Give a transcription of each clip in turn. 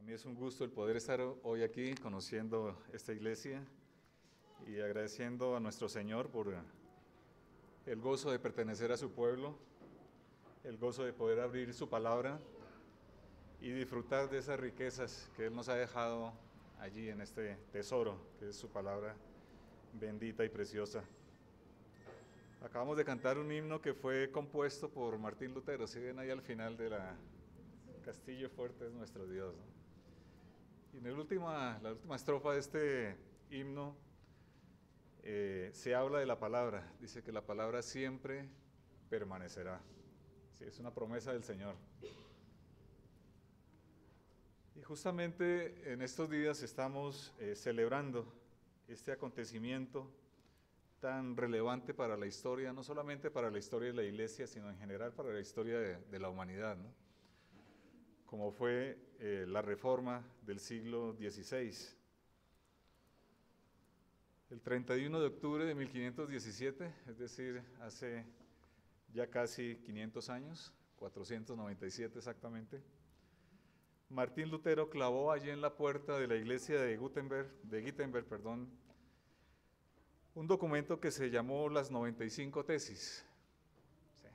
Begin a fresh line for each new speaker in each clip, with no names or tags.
mí es un gusto el poder estar hoy aquí conociendo esta iglesia y agradeciendo a nuestro Señor por el gozo de pertenecer a su pueblo, el gozo de poder abrir su palabra y disfrutar de esas riquezas que Él nos ha dejado allí en este tesoro, que es su palabra bendita y preciosa. Acabamos de cantar un himno que fue compuesto por Martín Lutero. Si ven ahí al final de la Castillo fuerte es nuestro Dios, ¿no? Y en la última estrofa de este himno se habla de la palabra. Dice que la palabra siempre permanecerá. Sí, es una promesa del Señor. Y justamente en estos días estamos celebrando este acontecimiento tan relevante para la historia, no solamente para la historia de la iglesia, sino en general para la historia de la humanidad, ¿no? Como fue la reforma del siglo XVI. El 31 de octubre de 1517, es decir, hace ya casi 500 años, 497 exactamente, Martín Lutero clavó allí en la puerta de la iglesia de Wittenberg, un documento que se llamó las 95 tesis. Sí.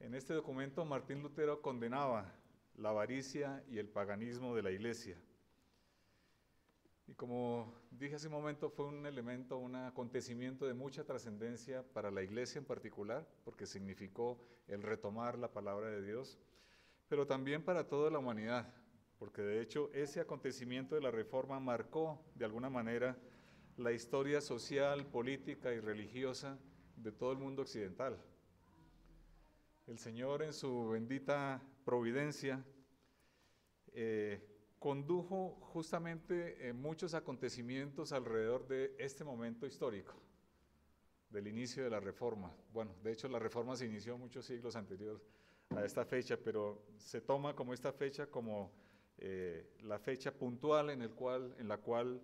En este documento Martín Lutero condenaba la avaricia y el paganismo de la iglesia. Y como dije hace un momento, fue un elemento, un acontecimiento de mucha trascendencia para la iglesia en particular, porque significó el retomar la palabra de Dios, pero también para toda la humanidad, porque de hecho ese acontecimiento de la Reforma marcó de alguna manera la historia social, política y religiosa de todo el mundo occidental. El Señor en su bendita providencia condujo justamente muchos acontecimientos alrededor de este momento histórico, del inicio de la Reforma. Bueno, de hecho la Reforma se inició muchos siglos anteriores a esta fecha, pero se toma como esta fecha como la fecha puntual en la cual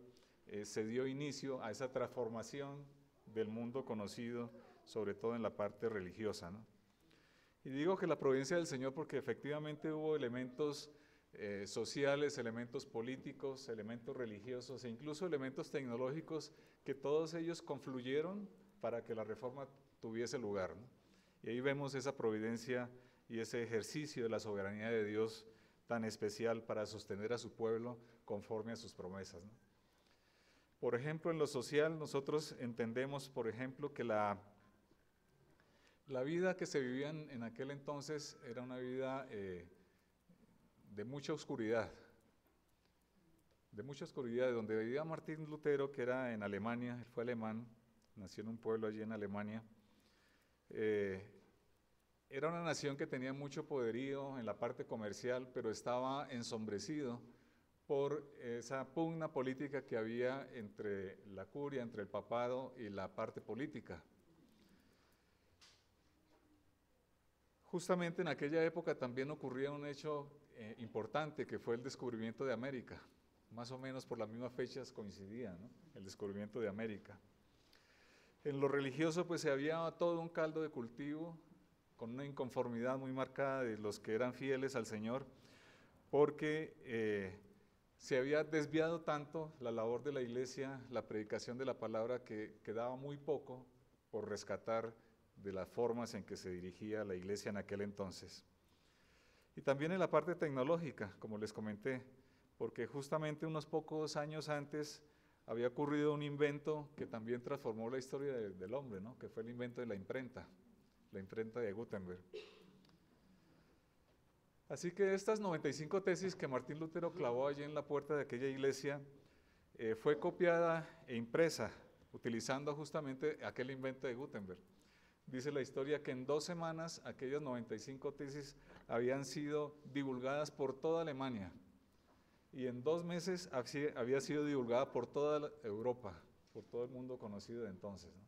se dio inicio a esa transformación del mundo conocido, sobre todo en la parte religiosa, ¿no? Y digo que la providencia del Señor porque efectivamente hubo elementos sociales, elementos políticos, elementos religiosos e incluso elementos tecnológicos que todos ellos confluyeron para que la reforma tuviese lugar, ¿no? Y ahí vemos esa providencia y ese ejercicio de la soberanía de Dios tan especial para sostener a su pueblo conforme a sus promesas, ¿no? Por ejemplo, en lo social nosotros entendemos, por ejemplo, que la vida que se vivía en aquel entonces era una vida de mucha oscuridad, donde vivía Martín Lutero, que era en Alemania. Él fue alemán, nació en un pueblo allí en Alemania. Era una nación que tenía mucho poderío en la parte comercial, pero estaba ensombrecido por esa pugna política que había entre la curia, entre el papado y la parte política. Justamente en aquella época también ocurría un hecho importante, que fue el descubrimiento de América. Más o menos por las mismas fechas coincidía, ¿no?, el descubrimiento de América. En lo religioso pues se había todo un caldo de cultivo, con una inconformidad muy marcada de los que eran fieles al Señor, porque se había desviado tanto la labor de la iglesia, la predicación de la palabra, que quedaba muy poco por rescatar de las formas en que se dirigía la iglesia en aquel entonces. Y también en la parte tecnológica, como les comenté, porque justamente unos pocos años antes había ocurrido un invento que también transformó la historia del hombre, ¿no?, que fue el invento de la imprenta de Gutenberg. Así que estas 95 tesis que Martín Lutero clavó allí en la puerta de aquella iglesia fue copiada e impresa utilizando justamente aquel invento de Gutenberg. Dice la historia que en 2 semanas aquellas 95 tesis habían sido divulgadas por toda Alemania y en 2 meses había sido divulgada por toda Europa, por todo el mundo conocido de entonces, ¿no?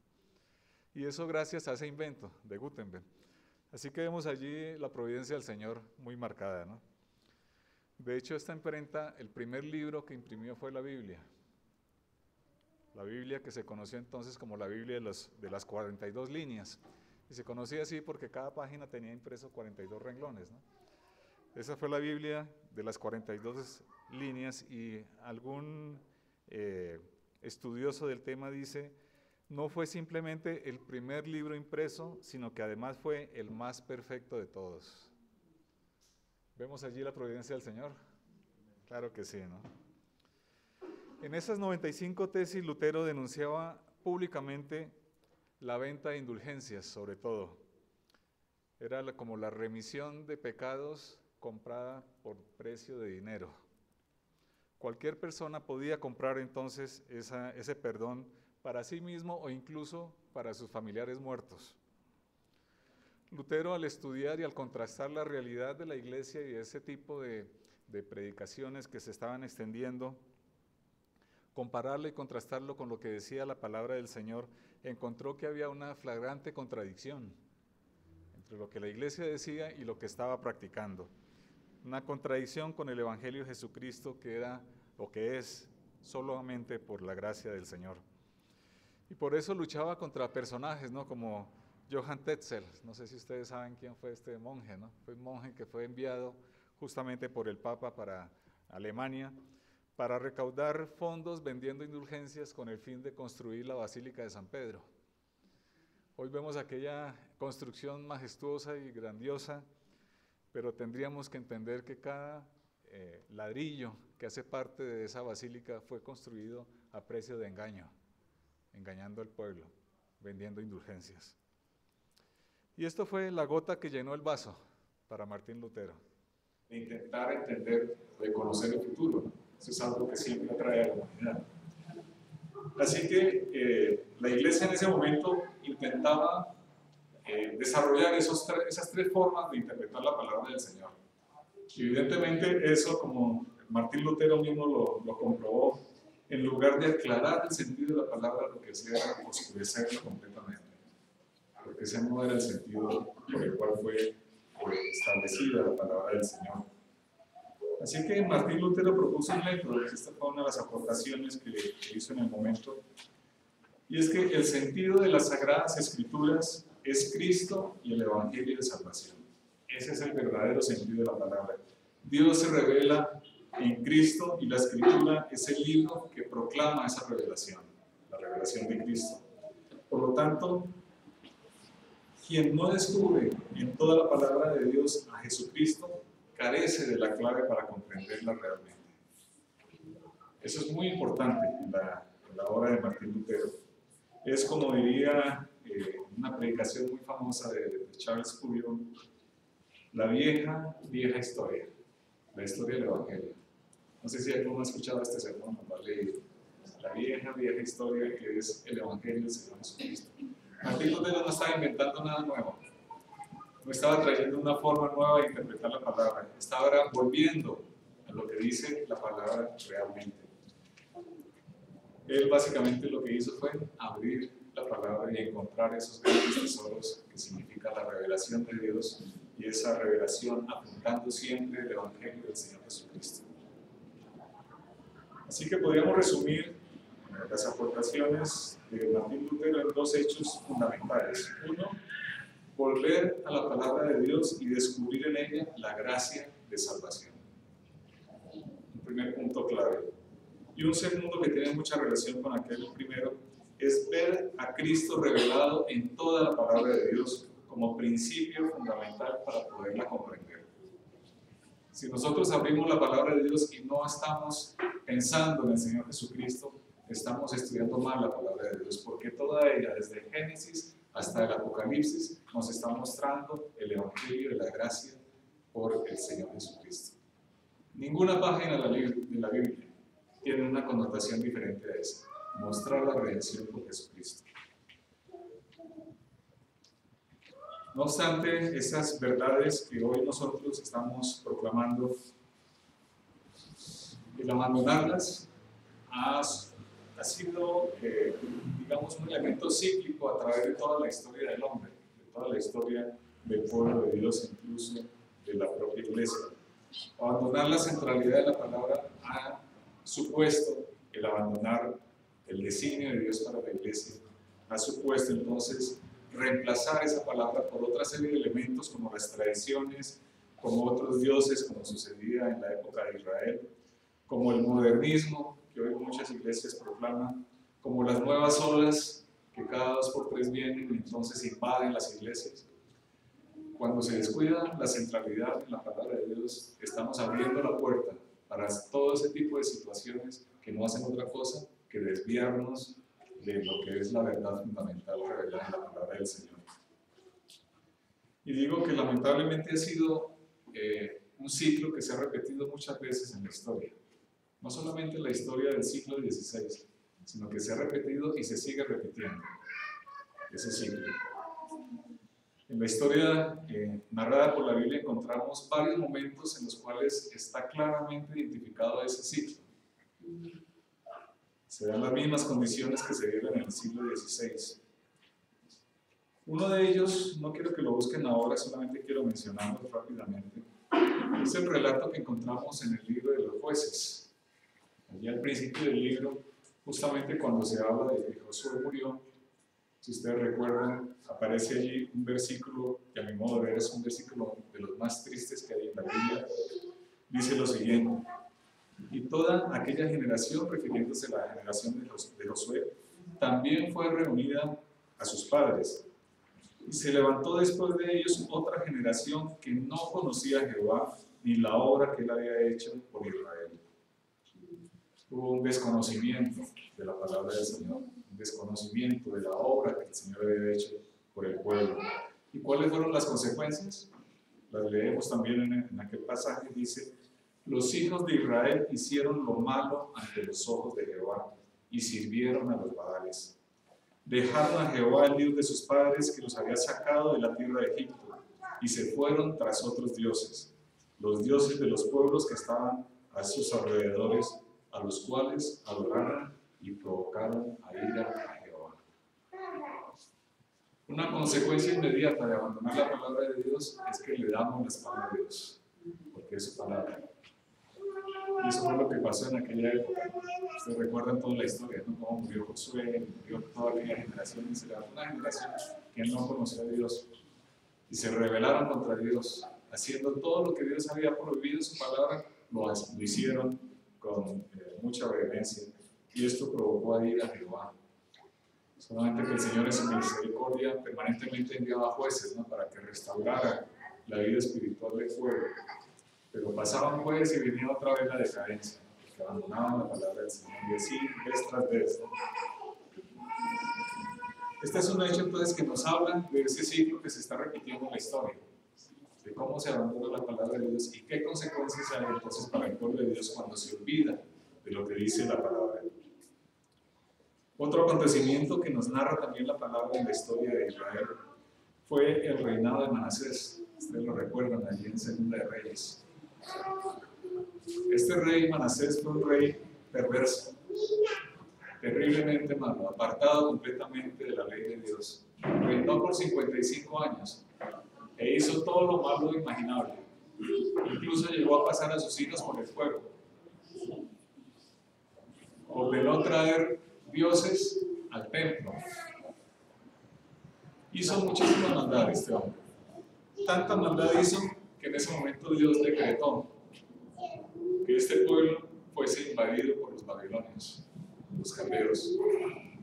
Y eso gracias a ese invento de Gutenberg. Así que vemos allí la providencia del Señor muy marcada, ¿no? De hecho, esta imprenta, el primer libro que imprimió fue la Biblia. La Biblia que se conoció entonces como la Biblia de las 42 líneas. Y se conocía así porque cada página tenía impreso 42 renglones, ¿no? Esa fue la Biblia de las 42 líneas, y algún estudioso del tema dice, no fue simplemente el primer libro impreso, sino que además fue el más perfecto de todos. ¿Vemos allí la providencia del Señor? Claro que sí, ¿no? En esas 95 tesis, Lutero denunciaba públicamente la venta de indulgencias, sobre todo. Era como la remisión de pecados comprada por precio de dinero. Cualquier persona podía comprar entonces ese perdón para sí mismo o incluso para sus familiares muertos. Lutero, al estudiar y al contrastar la realidad de la iglesia y de ese tipo de predicaciones que se estaban extendiendo, compararlo y contrastarlo con lo que decía la palabra del Señor, encontró que había una flagrante contradicción entre lo que la iglesia decía y lo que estaba practicando. Una contradicción con el Evangelio de Jesucristo, que era o que es solamente por la gracia del Señor. Y por eso luchaba contra personajes, ¿no? Como Johann Tetzel. No sé si ustedes saben quién fue este monje, ¿no? Fue un monje que fue enviado justamente por el Papa para Alemania para recaudar fondos vendiendo indulgencias con el fin de construir la Basílica de San Pedro. Hoy vemos aquella construcción majestuosa y grandiosa, pero tendríamos que entender que cada ladrillo que hace parte de esa basílica fue construido a precio de engaño, engañando al pueblo, vendiendo indulgencias. Y esto fue la gota que llenó el vaso para Martín Lutero.
De intentar entender, de conocer el futuro. Eso es algo que siempre atrae a la humanidad. Así que la iglesia en ese momento intentaba desarrollar esas tres formas de interpretar la palabra del Señor. Y evidentemente eso, como Martín Lutero mismo lo comprobó, en lugar de aclarar el sentido de la palabra, lo que hacía era oscurecerlo completamente. Porque ese no era el sentido por el cual fue establecida la palabra del Señor. Así que Martín Lutero propuso un método, esta fue una de las aportaciones que hizo en el momento, y es que el sentido de las Sagradas Escrituras es Cristo y el Evangelio de Salvación. Ese es el verdadero sentido de la palabra. Dios se revela en Cristo y la Escritura es el libro que proclama esa revelación, la revelación de Cristo. Por lo tanto, quien no descubre en toda la palabra de Dios a Jesucristo, carece de la clave para comprenderla realmente. Eso es muy importante en la obra de Martín Lutero. Es como diría una predicación muy famosa de Charles Spurgeon, la vieja historia, la historia del Evangelio. No sé si alguno ha escuchado este sermón o lo ha leído. La vieja historia que es el Evangelio del Señor Jesucristo. Martín Lutero no estaba inventando nada nuevo. No estaba trayendo una forma nueva de interpretar la palabra, estaba ahora volviendo a lo que dice la palabra realmente. Él básicamente lo que hizo fue abrir la palabra y encontrar esos grandes tesoros que significa la revelación de Dios, y esa revelación apuntando siempre el Evangelio del Señor Jesucristo. Así que podríamos resumir las aportaciones de Martín Lutero en dos hechos fundamentales. Uno, volver a la palabra de Dios y descubrir en ella la gracia de salvación. Un primer punto clave. Y un segundo que tiene mucha relación con aquel primero es ver a Cristo revelado en toda la palabra de Dios como principio fundamental para poderla comprender. Si nosotros abrimos la palabra de Dios y no estamos pensando en el Señor Jesucristo, estamos estudiando mal la palabra de Dios, porque toda ella, desde el Génesis hasta el Apocalipsis, nos está mostrando el Evangelio de la gracia por el Señor Jesucristo. Ninguna página de la Biblia tiene una connotación diferente a esa: mostrar la redención por Jesucristo. No obstante, esas verdades que hoy nosotros estamos proclamando, el abandonarlas ha sido, digamos, un elemento cíclico a través de toda la historia del hombre, de toda la historia del pueblo de Dios, incluso de la propia iglesia. Abandonar la centralidad de la palabra ha supuesto el abandonar el designio de Dios para la iglesia, ha supuesto entonces reemplazar esa palabra por otra serie de elementos como las tradiciones, como otros dioses, como sucedía en la época de Israel, como el modernismo, que hoy muchas iglesias proclaman, como las nuevas olas que cada 2 por 3 vienen y entonces invaden las iglesias. Cuando se descuida la centralidad en la palabra de Dios, estamos abriendo la puerta para todo ese tipo de situaciones que no hacen otra cosa que desviarnos de lo que es la verdad fundamental revelada en la palabra del Señor. Y digo que lamentablemente ha sido un ciclo que se ha repetido muchas veces en la historia. No solamente en la historia del siglo XVI, sino que se ha repetido y se sigue repitiendo ese ciclo. En la historia narrada por la Biblia encontramos varios momentos en los cuales está claramente identificado ese ciclo. Se dan las mismas condiciones que se dieron en el siglo XVI. Uno de ellos, no quiero que lo busquen ahora, solamente quiero mencionarlo rápidamente, es el relato que encontramos en el libro de los Jueces. Allí al principio del libro, justamente cuando se habla de que Josué murió, si ustedes recuerdan, aparece allí un versículo que a mi modo de ver es un versículo de los más tristes que hay en la Biblia. Dice lo siguiente: y toda aquella generación, refiriéndose a la generación de Josué, también fue reunida a sus padres. Y se levantó después de ellos otra generación que no conocía a Jehová ni la obra que él había hecho por Israel. Hubo un desconocimiento de la palabra del Señor, un desconocimiento de la obra que el Señor había hecho por el pueblo. ¿Y cuáles fueron las consecuencias? Las leemos también en aquel pasaje. Dice: los hijos de Israel hicieron lo malo ante los ojos de Jehová y sirvieron a los Baales. Dejaron a Jehová, el Dios de sus padres, que los había sacado de la tierra de Egipto, y se fueron tras otros dioses, los dioses de los pueblos que estaban a sus alrededores, a los cuales adoraron y provocaron a ira a Jehová. Una consecuencia inmediata de abandonar la palabra de Dios es que le damos la espalda a Dios, porque es su palabra. Y eso fue lo que pasó en aquella época. Ustedes recuerdan toda la historia, ¿no? Cómo murió Josué, murió toda aquella generación, y se levantó una generación que no conoció a Dios y se rebelaron contra Dios, haciendo todo lo que Dios había prohibido en su palabra. Lo hicieron con mucha vehemencia, y esto provocó a ira a Jehová. Solamente que el Señor en su misericordia permanentemente enviaba jueces, ¿no?, para que restaurara la vida espiritual del pueblo. Pero pasaban jueces y venía otra vez la decadencia, que abandonaban la palabra del Señor, y así vez tras vez, ¿no? Este es un hecho entonces que nos habla de ese ciclo que se está repitiendo en la historia, de cómo se abandona la palabra de Dios y qué consecuencias hay entonces para el pueblo de Dios cuando se olvida de lo que dice la palabra de Dios. Otro acontecimiento que nos narra también la palabra en la historia de Israel fue el reinado de Manasés. Ustedes lo recuerdan allí en Segunda de Reyes. Este rey Manasés fue un rey perverso, terriblemente malo, apartado completamente de la ley de Dios. Reinó por 55 años e hizo todo lo malo imaginable. Incluso llegó a pasar a sus hijos por el fuego. Ordenó traer dioses al templo. Hizo muchísimas maldades este hombre. Tanta maldad hizo que en ese momento Dios decretó que este pueblo fuese invadido por los babilonios, los caldeos,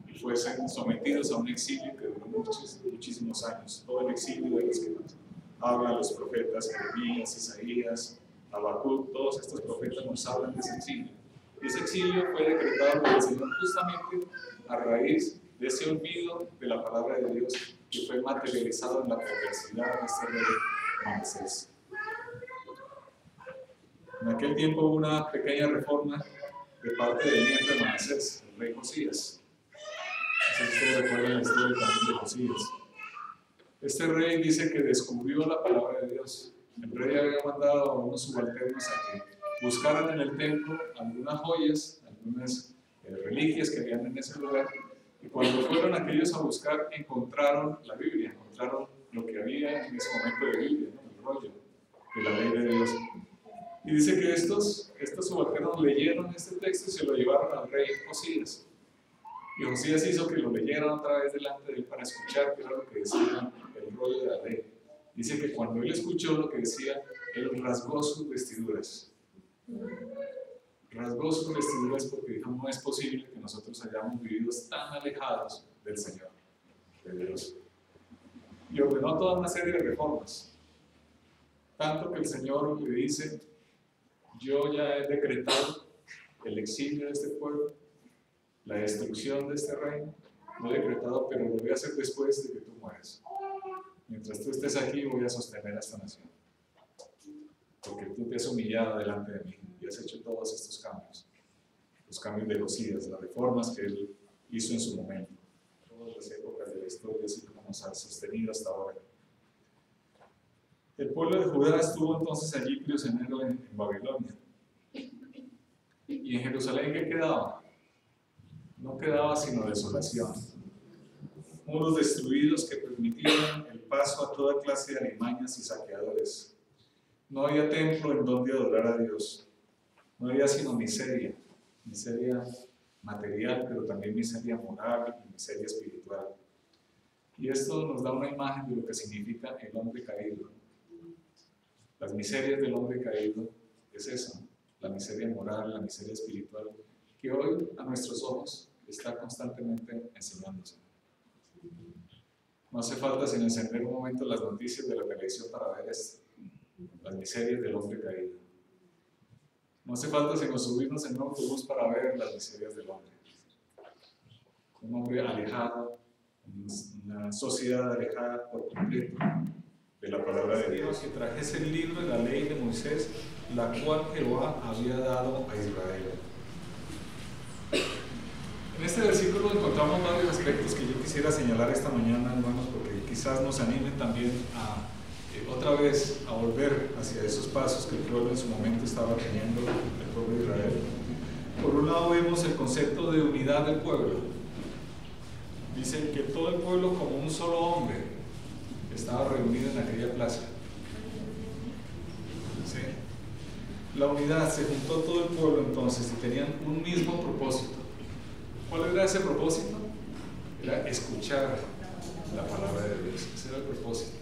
y fuesen sometidos a un exilio que duró muchísimos años. Todo el exilio de los que nos hablan los profetas Jeremías, Isaías, Habacuc, todos estos profetas nos hablan de ese exilio. Y ese exilio fue decretado por el Señor justamente a raíz de ese olvido de la palabra de Dios que fue materializado en la perversidad de este rey Manasés. En aquel tiempo hubo una pequeña reforma de parte del nieto de Manasés, el rey Josías. No sé si ustedes recuerdan la historia también de Josías. Este rey dice que descubrió la palabra de Dios. El rey había mandado a unos subalternos a que buscaran en el templo algunas joyas, algunas reliquias que habían en ese lugar, y cuando fueron aquellos a buscar encontraron la Biblia, encontraron lo que había en ese momento de Biblia, ¿no?, el rollo de la ley de Dios. Y dice que estos subalternos leyeron este texto y se lo llevaron al rey Josías. Y Josías hizo que lo leyeran otra vez delante de él para escuchar qué era lo que decía el rollo de la ley. Dice que cuando él escuchó lo que decía, Él rasgó sus vestiduras. Rasgó sus vestiduras porque dijo, no es posible que nosotros hayamos vivido tan alejados del Señor, de Dios. Y ordenó toda una serie de reformas. Tanto que el Señor le dice, yo ya he decretado el exilio de este pueblo, la destrucción de este reino, lo he decretado, pero lo voy a hacer después de que tú mueras. Mientras tú estés aquí, voy a sostener a esta nación. Porque tú te has humillado delante de mí y has hecho todos estos cambios. Los cambios de Josías, las reformas que él hizo en su momento. Todas las épocas de la historia, así como nos ha sostenido hasta ahora. El pueblo de Judá estuvo entonces allí prisionero en Babilonia. ¿Y en Jerusalén qué quedaba? No quedaba sino desolación. Muros destruidos que permitían el paso a toda clase de alimañas y saqueadores. No había templo en donde adorar a Dios. No había sino miseria. Miseria material, pero también miseria moral y miseria espiritual. Y esto nos da una imagen de lo que significa el hombre caído. Las miserias del hombre caído es eso, la miseria moral, la miseria espiritual, que hoy a nuestros ojos está constantemente enseñándose. No hace falta sino encender un momento las noticias de la televisión para ver esto, las miserias del hombre caído. No hace falta sino subirnos en un autobús para ver las miserias del hombre. Un hombre alejado, una sociedad alejada por completo de la palabra de Dios, que trajese el libro de la ley de Moisés, la cual Jehová había dado a Israel. En este versículo encontramos varios aspectos que yo quisiera señalar esta mañana, hermanos, porque quizás nos animen también a otra vez a volver hacia esos pasos que el pueblo en su momento estaba teniendo, el pueblo de Israel. Por un lado vemos el concepto de unidad del pueblo. Dicen que todo el pueblo como un solo hombre estaba reunido en aquella plaza. ¿Sí? La unidad, se juntó todo el pueblo entonces y tenían un mismo propósito. ¿Cuál era ese propósito? Era escuchar la palabra de Dios. Ese era el propósito.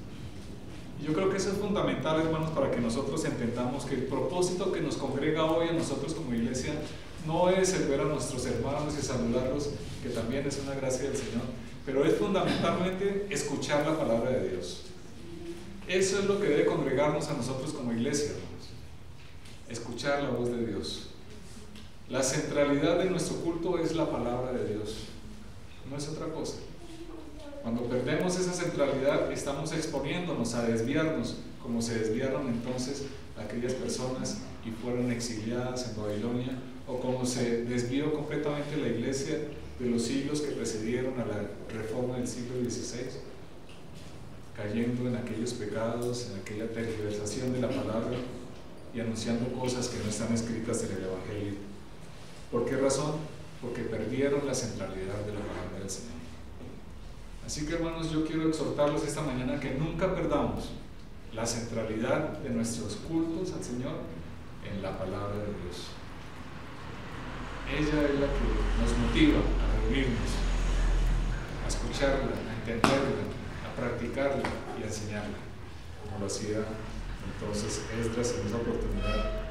Y yo creo que eso es fundamental, hermanos, para que nosotros entendamos que el propósito que nos congrega hoy a nosotros como iglesia no es el ver a nuestros hermanos y saludarlos, que también es una gracia del Señor, pero es fundamentalmente escuchar la palabra de Dios. Eso es lo que debe congregarnos a nosotros como iglesia, hermanos. Escuchar la voz de Dios. La centralidad de nuestro culto es la palabra de Dios, no es otra cosa. Cuando perdemos esa centralidad, estamos exponiéndonos a desviarnos, como se desviaron entonces aquellas personas y fueron exiliadas en Babilonia, o como se desvió completamente la iglesia de los siglos que precedieron a la reforma del siglo XVI, cayendo en aquellos pecados, en aquella tergiversación de la palabra y anunciando cosas que no están escritas en el Evangelio. ¿Por qué razón? Porque perdieron la centralidad de la palabra del Señor. Así que, hermanos, yo quiero exhortarlos esta mañana que nunca perdamos la centralidad de nuestros cultos al Señor en la palabra de Dios. Ella es la que nos motiva a reunirnos, a escucharla, a entenderla, a practicarla y a enseñarla, como lo hacía entonces Esdras en esa oportunidad.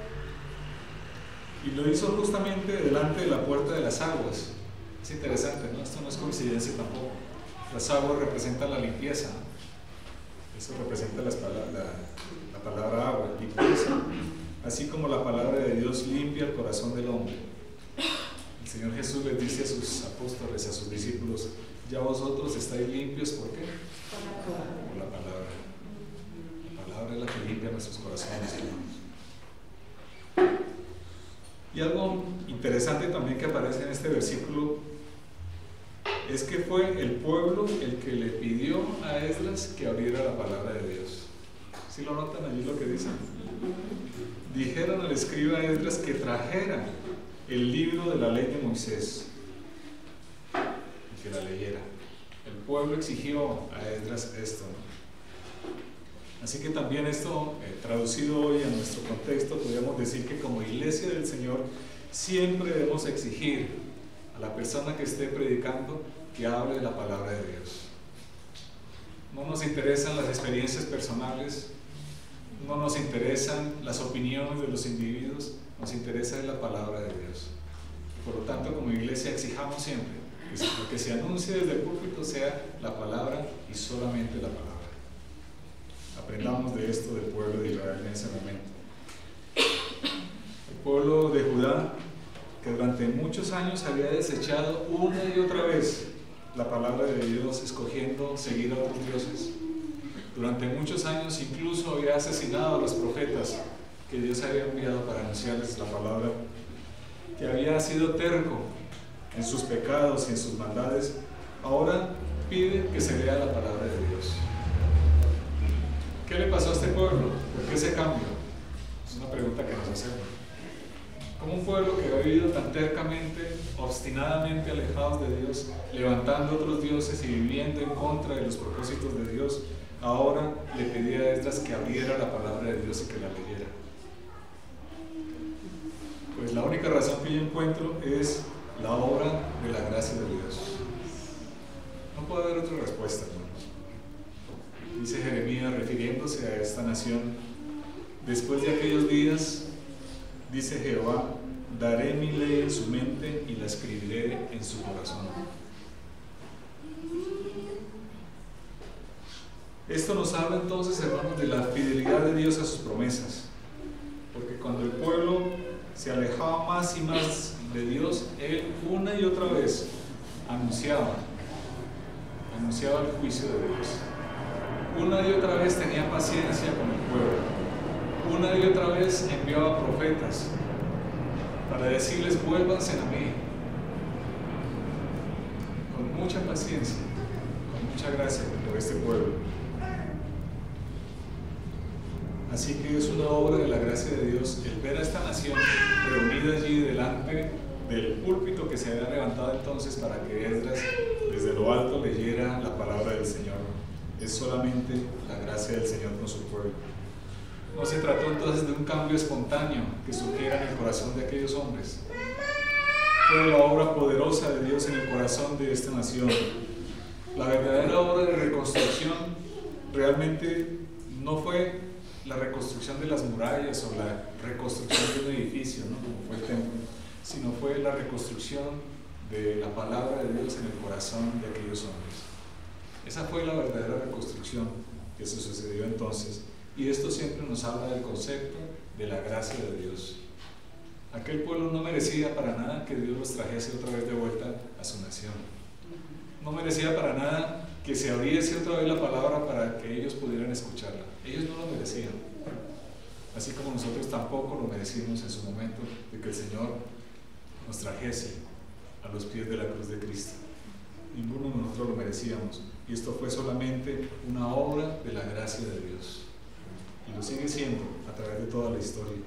Y lo hizo justamente delante de la puerta de las aguas. Es interesante, ¿no? Esto no es coincidencia tampoco. Las aguas representan la limpieza, ¿no? Eso representa la palabra agua, limpieza, así como la palabra de Dios limpia el corazón del hombre. El Señor Jesús les dice a sus apóstoles, a sus discípulos, ya vosotros estáis limpios, ¿por qué? Por la palabra. La palabra es la que limpia nuestros corazones, hermanos. Y algo interesante también que aparece en este versículo es que fue el pueblo el que le pidió a Esdras que abriera la palabra de Dios. ¿Sí lo notan allí lo que dicen? Dijeron al escriba Esdras que trajera el libro de la ley de Moisés y que la leyera. El pueblo exigió a Esdras esto. Así que también esto, traducido hoy a nuestro contexto, podríamos decir que como iglesia del Señor siempre debemos exigir a la persona que esté predicando que hable de la palabra de Dios. No nos interesan las experiencias personales, no nos interesan las opiniones de los individuos, nos interesa la palabra de Dios. Por lo tanto, como iglesia exijamos siempre que lo que se anuncie desde el púlpito sea la palabra y solamente la palabra. Aprendamos de esto del pueblo de Israel en ese momento. El pueblo de Judá, que durante muchos años había desechado una y otra vez la palabra de Dios, escogiendo seguir a otros dioses. Durante muchos años incluso había asesinado a los profetas que Dios había enviado para anunciarles la palabra, que había sido terco en sus pecados y en sus maldades. Ahora pide que se lea la palabra de Dios. ¿Qué le pasó a este pueblo? ¿Por qué ese cambio? Es una pregunta que nos hacemos. ¿Cómo un pueblo que ha vivido tan tercamente, obstinadamente alejados de Dios, levantando otros dioses y viviendo en contra de los propósitos de Dios, ahora le pedía a Esdras que abriera la palabra de Dios y que la leyera? Pues la única razón que yo encuentro es la obra de la gracia de Dios. No puede haber otra respuesta, hermanos. Dice Jeremías, refiriéndose a esta nación: después de aquellos días, dice Jehová, daré mi ley en su mente y la escribiré en su corazón. Esto nos habla entonces, hermanos, de la fidelidad de Dios a sus promesas. Porque cuando el pueblo se alejaba más y más de Dios, Él una y otra vez anunciaba el juicio de Dios. Una y otra vez tenía paciencia con el pueblo. Una y otra vez enviaba profetas para decirles: vuélvanse a mí. Con mucha paciencia, con mucha gracia por este pueblo. Así que es una obra de la gracia de Dios el ver a esta nación reunida allí delante del púlpito que se había levantado entonces para que Esdras desde lo alto leyera la palabra del Señor. Es solamente la gracia del Señor con su pueblo. No se trató entonces de un cambio espontáneo que surgiera en el corazón de aquellos hombres. Fue la obra poderosa de Dios en el corazón de esta nación. La verdadera obra de reconstrucción realmente no fue la reconstrucción de las murallas o la reconstrucción de un edificio, ¿no?, como fue el templo, sino fue la reconstrucción de la palabra de Dios en el corazón de aquellos hombres. Esa fue la verdadera reconstrucción que se sucedió entonces, y esto siempre nos habla del concepto de la gracia de Dios. Aquel pueblo no merecía para nada que Dios los trajese otra vez de vuelta a su nación. No merecía para nada que se abriese otra vez la palabra para que ellos pudieran escucharla. Ellos no lo merecían, así como nosotros tampoco lo merecimos en su momento de que el Señor nos trajese a los pies de la cruz de Cristo. Ninguno de nosotros lo merecíamos, y esto fue solamente una obra de la gracia de Dios, y lo sigue siendo a través de toda la historia.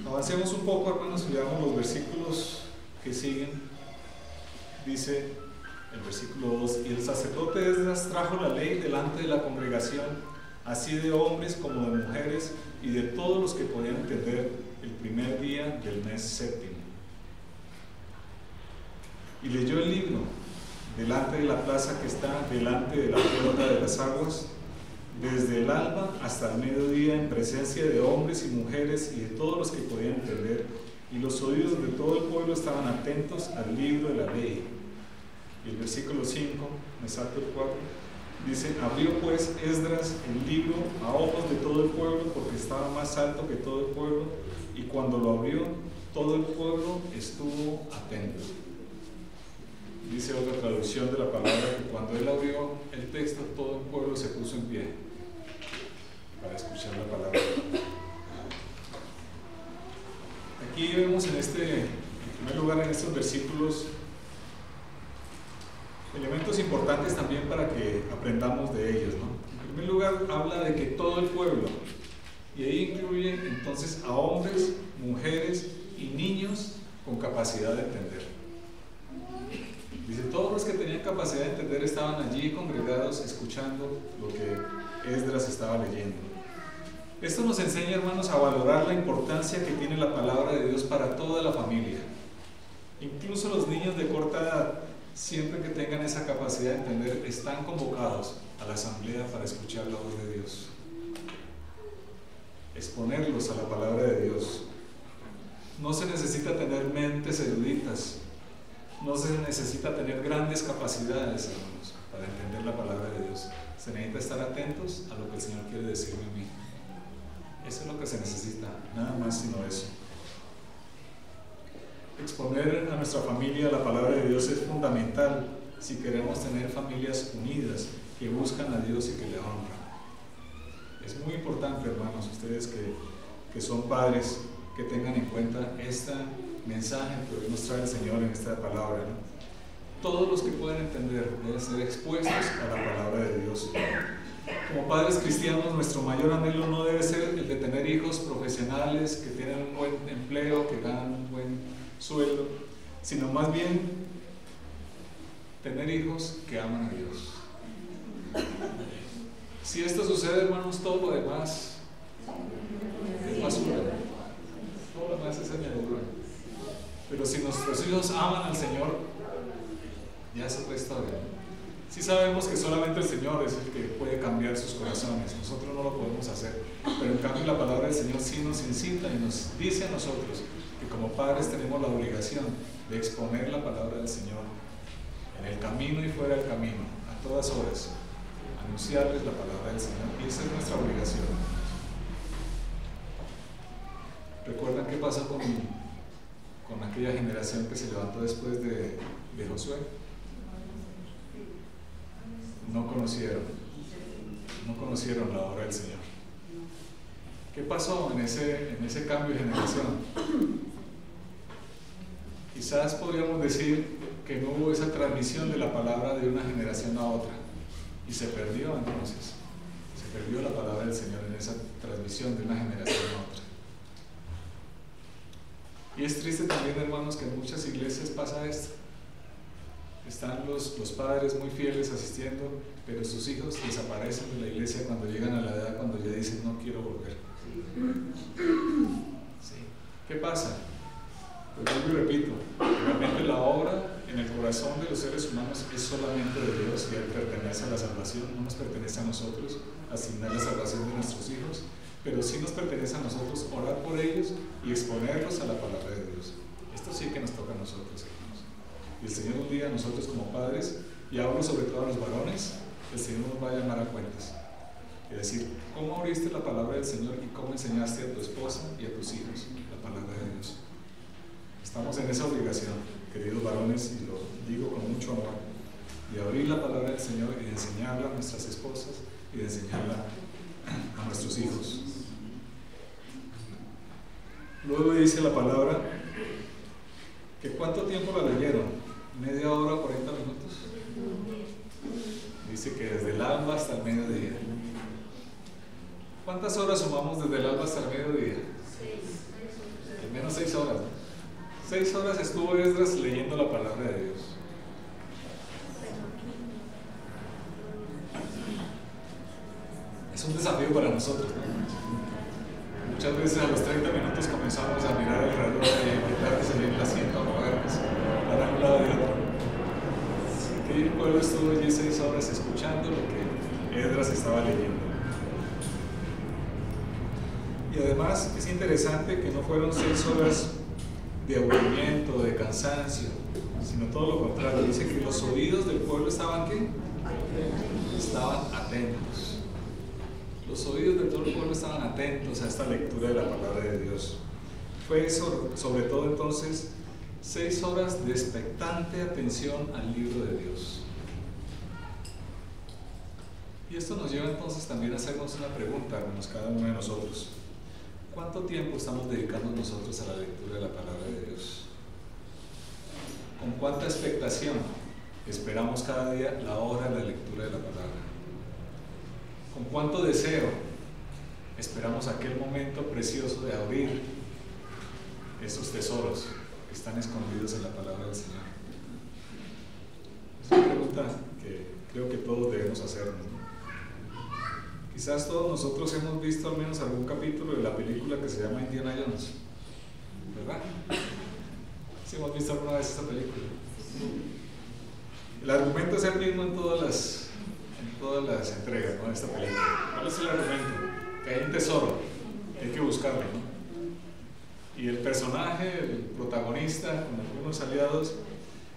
Avancemos un poco, hermanos, y veamos los versículos que siguen. Dice el versículo 2: y el sacerdote Esdras trajo la ley delante de la congregación, así de hombres como de mujeres, y de todos los que podían entender, el primer día del mes séptimo. Y leyó el libro delante de la plaza que está delante de la puerta de las aguas, desde el alba hasta el mediodía, en presencia de hombres y mujeres y de todos los que podían entender, y los oídos de todo el pueblo estaban atentos al libro de la ley. Y el versículo 5, me salto el 4, dice: abrió pues Esdras el libro a ojos de todo el pueblo, porque estaba más alto que todo el pueblo, y cuando lo abrió, todo el pueblo estuvo atento. Dice otra traducción de la palabra que cuando él abrió el texto, todo el pueblo se puso en pie para escuchar la palabra. Aquí vemos en primer lugar, en estos versículos, elementos importantes también para que aprendamos de ellos, ¿no? En primer lugar, habla de que todo el pueblo, y ahí incluye entonces a hombres, mujeres y niños con capacidad de entender. Dice: todos los que tenían capacidad de entender estaban allí congregados escuchando lo que Esdras estaba leyendo. Esto nos enseña, hermanos, a valorar la importancia que tiene la palabra de Dios para toda la familia. Incluso los niños de corta edad
siempre que tengan esa capacidad de entender, están convocados a la asamblea para escuchar la voz de Dios. Exponerlos a la palabra de Dios. No se necesita tener mentes eruditas, no se necesita tener grandes capacidades, hermanos, para entender la palabra de Dios. Se necesita estar atentos a lo que el Señor quiere decirme a mí. Eso es lo que se necesita, nada más sino eso. Exponer a nuestra familia la palabra de Dios es fundamental si queremos tener familias unidas, que buscan a Dios y que le honran. Es muy importante, hermanos, ustedes que son padres, que tengan en cuenta este mensaje que hoy nos trae el Señor en esta palabra, ¿no? Todos los que pueden entender deben ser expuestos a la palabra de Dios. Como padres cristianos, nuestro mayor anhelo no debe ser el de tener hijos profesionales que tienen un buen empleo, que ganan un buen sueldo, sino más bien tener hijos que aman a Dios. Si esto sucede, hermanos, todo lo demás es basura. Todo lo demás es añadidura. Pero si nuestros hijos aman al Señor, ya es otra historia. Sí sabemos que solamente el Señor es el que puede cambiar sus corazones, nosotros no lo podemos hacer, pero en cambio la palabra del Señor sí nos incita y nos dice a nosotros que como padres tenemos la obligación de exponer la palabra del Señor en el camino y fuera del camino, a todas horas, anunciarles la palabra del Señor, y esa es nuestra obligación. ¿Recuerdan qué pasó con aquella generación que se levantó después de Josué? No conocieron la obra del Señor. ¿Qué pasó en ese cambio de generación? Quizás podríamos decir que no hubo esa transmisión de la palabra de una generación a otra, y se perdió entonces. Se perdió la palabra del Señor en esa transmisión de una generación a otra. Y es triste también, hermanos, que en muchas iglesias pasa esto. Están los padres muy fieles asistiendo, pero sus hijos desaparecen de la iglesia cuando llegan a la edad, cuando ya dicen no quiero volver. ¿Sí? ¿Qué pasa? Pues yo lo repito, realmente la obra en el corazón de los seres humanos es solamente de Dios y Él pertenece a la salvación, no nos pertenece a nosotros asignar la salvación de nuestros hijos, pero sí nos pertenece a nosotros orar por ellos y exponerlos a la palabra de Dios. Esto sí que nos toca a nosotros. Y el Señor un día a nosotros como padres, y hablo sobre todo a los varones, el Señor nos va a llamar a cuentas. Es decir, ¿cómo abriste la palabra del Señor y cómo enseñaste a tu esposa y a tus hijos la palabra de Dios? Estamos en esa obligación, queridos varones, y lo digo con mucho amor, de abrir la palabra del Señor y de enseñarla a nuestras esposas y de enseñarla a nuestros hijos. Luego dice la palabra que ¿cuánto tiempo la leyeron? ¿Media hora, 40 minutos? Dice que desde el alba hasta el mediodía. ¿Cuántas horas sumamos desde el alba hasta el mediodía? Al menos 6 horas, ¿no? 6 horas estuvo Esdras leyendo la palabra de Dios. Es un desafío para nosotros, ¿no? Muchas veces a los 30 minutos comenzamos a mirar alrededor y intentar salir el asiento a movernos para un lado y otro. Que el pueblo estuvo allí 6 horas escuchando lo que Esdras estaba leyendo. Y además es interesante que no fueron 6 horas de aburrimiento, de cansancio, sino todo lo contrario. Dice que los oídos del pueblo estaban ¿qué? Estaban atentos. Los oídos de todo el pueblo estaban atentos a esta lectura de la palabra de Dios. Fue sobre todo entonces 6 horas de expectante atención al libro de Dios. Y esto nos lleva entonces también a hacernos una pregunta, hermanos, cada uno de nosotros. ¿Cuánto tiempo estamos dedicando nosotros a la lectura de la palabra de Dios? ¿Con cuánta expectación esperamos cada día la hora de la lectura de la palabra? ¿Con cuánto deseo esperamos aquel momento precioso de abrir esos tesoros que están escondidos en la palabra del Señor? Es una pregunta que creo que todos debemos hacernos, ¿no? Quizás todos nosotros hemos visto al menos algún capítulo de la película que se llama Indiana Jones, ¿verdad? ¿Sí hemos visto alguna vez esta película? El argumento es el mismo en todas las entregas, ¿no?, de esta película. ¿Cuál es el argumento? Que hay un tesoro, que hay que buscarlo, ¿no? Y el personaje, el protagonista, con algunos aliados,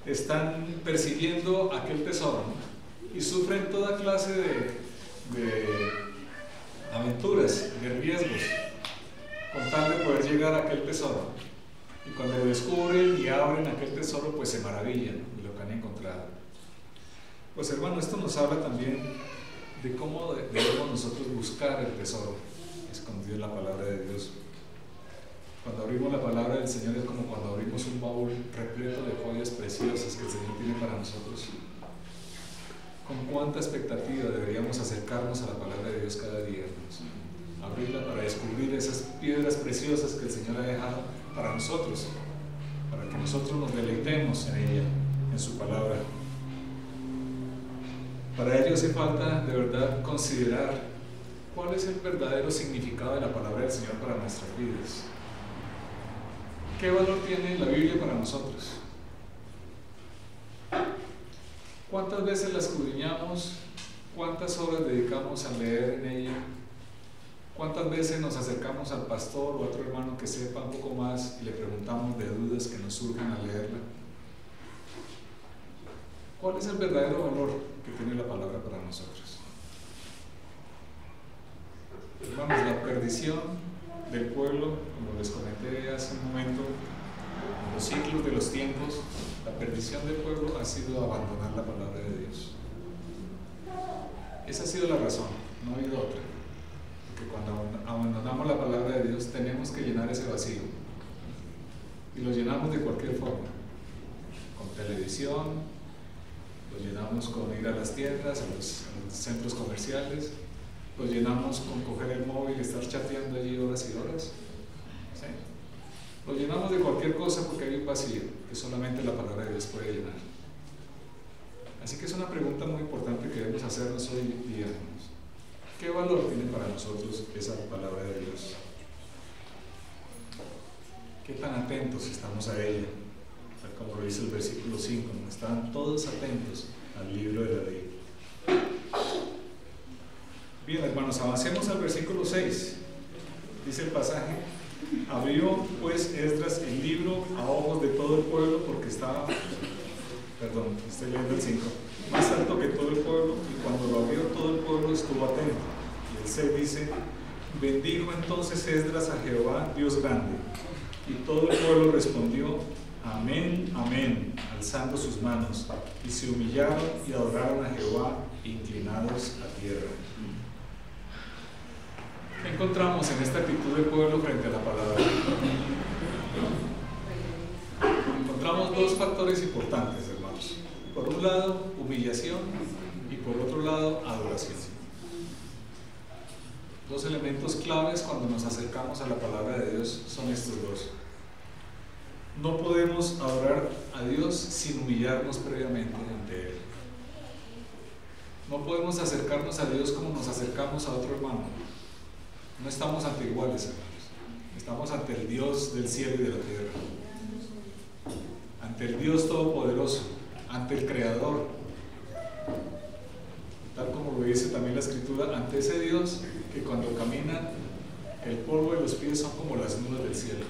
están persiguiendo aquel tesoro, ¿no?, y sufren toda clase de aventuras, de riesgos, con tal de poder llegar a aquel tesoro. Y cuando lo descubren y abren aquel tesoro, pues se maravillan de lo que han encontrado. Pues hermano, esto nos habla también de cómo debemos nosotros buscar el tesoro escondido en la palabra de Dios. Cuando abrimos la palabra del Señor es como cuando abrimos un baúl repleto de joyas preciosas que el Señor tiene para nosotros. ¿Con cuánta expectativa deberíamos acercarnos a la palabra de Dios cada día, hermanos? Abrirla para descubrir esas piedras preciosas que el Señor ha dejado para nosotros, para que nosotros nos deleitemos en ella, en su palabra. Para ello hace falta de verdad considerar cuál es el verdadero significado de la palabra del Señor para nuestras vidas. ¿Qué valor tiene la Biblia para nosotros? ¿Cuántas veces la escudriñamos? ¿Cuántas horas dedicamos a leer en ella? ¿Cuántas veces nos acercamos al pastor o a otro hermano que sepa un poco más y le preguntamos de dudas que nos surgen al leerla? ¿Cuál es el verdadero valor que tiene la palabra para nosotros? Hermanos, la perdición del pueblo, como les comenté hace un momento, en los ciclos de los tiempos, la perdición del pueblo ha sido abandonar la palabra de Dios. Esa ha sido la razón, no ha habido otra. Porque cuando abandonamos la palabra de Dios tenemos que llenar ese vacío. Y lo llenamos de cualquier forma. Con televisión, lo llenamos con ir a las tiendas, a los centros comerciales, lo llenamos con coger el móvil y estar chateando allí horas y horas. ¿Sí? Lo llenamos de cualquier cosa porque hay un vacío que solamente la palabra de Dios puede llenar. Así que es una pregunta muy importante que debemos hacernos hoy día, hermanos. ¿Qué valor tiene para nosotros esa palabra de Dios? ¿Qué tan atentos estamos a ella? Tal como lo dice el versículo 5, ¿no? Estaban todos atentos al libro de la ley. Bien, hermanos, avancemos al versículo 6. Dice el pasaje: abrió pues Esdras el libro a ojos de todo el pueblo porque estaba, estoy leyendo el 5, más alto que todo el pueblo, y cuando lo abrió todo el pueblo estuvo atento. Y el 6 dice: bendijo entonces Esdras a Jehová Dios grande, y todo el pueblo respondió: amén, amén, alzando sus manos, y se humillaron y adoraron a Jehová, inclinados a tierra. ¿Qué encontramos en esta actitud del pueblo frente a la palabra? Encontramos dos factores importantes, hermanos. Por un lado, humillación, y por otro lado, adoración. Dos elementos claves cuando nos acercamos a la palabra de Dios son estos dos. No podemos adorar a Dios sin humillarnos previamente ante Él. No podemos acercarnos a Dios como nos acercamos a otro hermano. No estamos ante iguales, hermanos. Estamos ante el Dios del cielo y de la tierra. Ante el Dios todopoderoso, ante el Creador. Tal como lo dice también la Escritura, ante ese Dios que cuando camina, el polvo de los pies son como las nubes del cielo.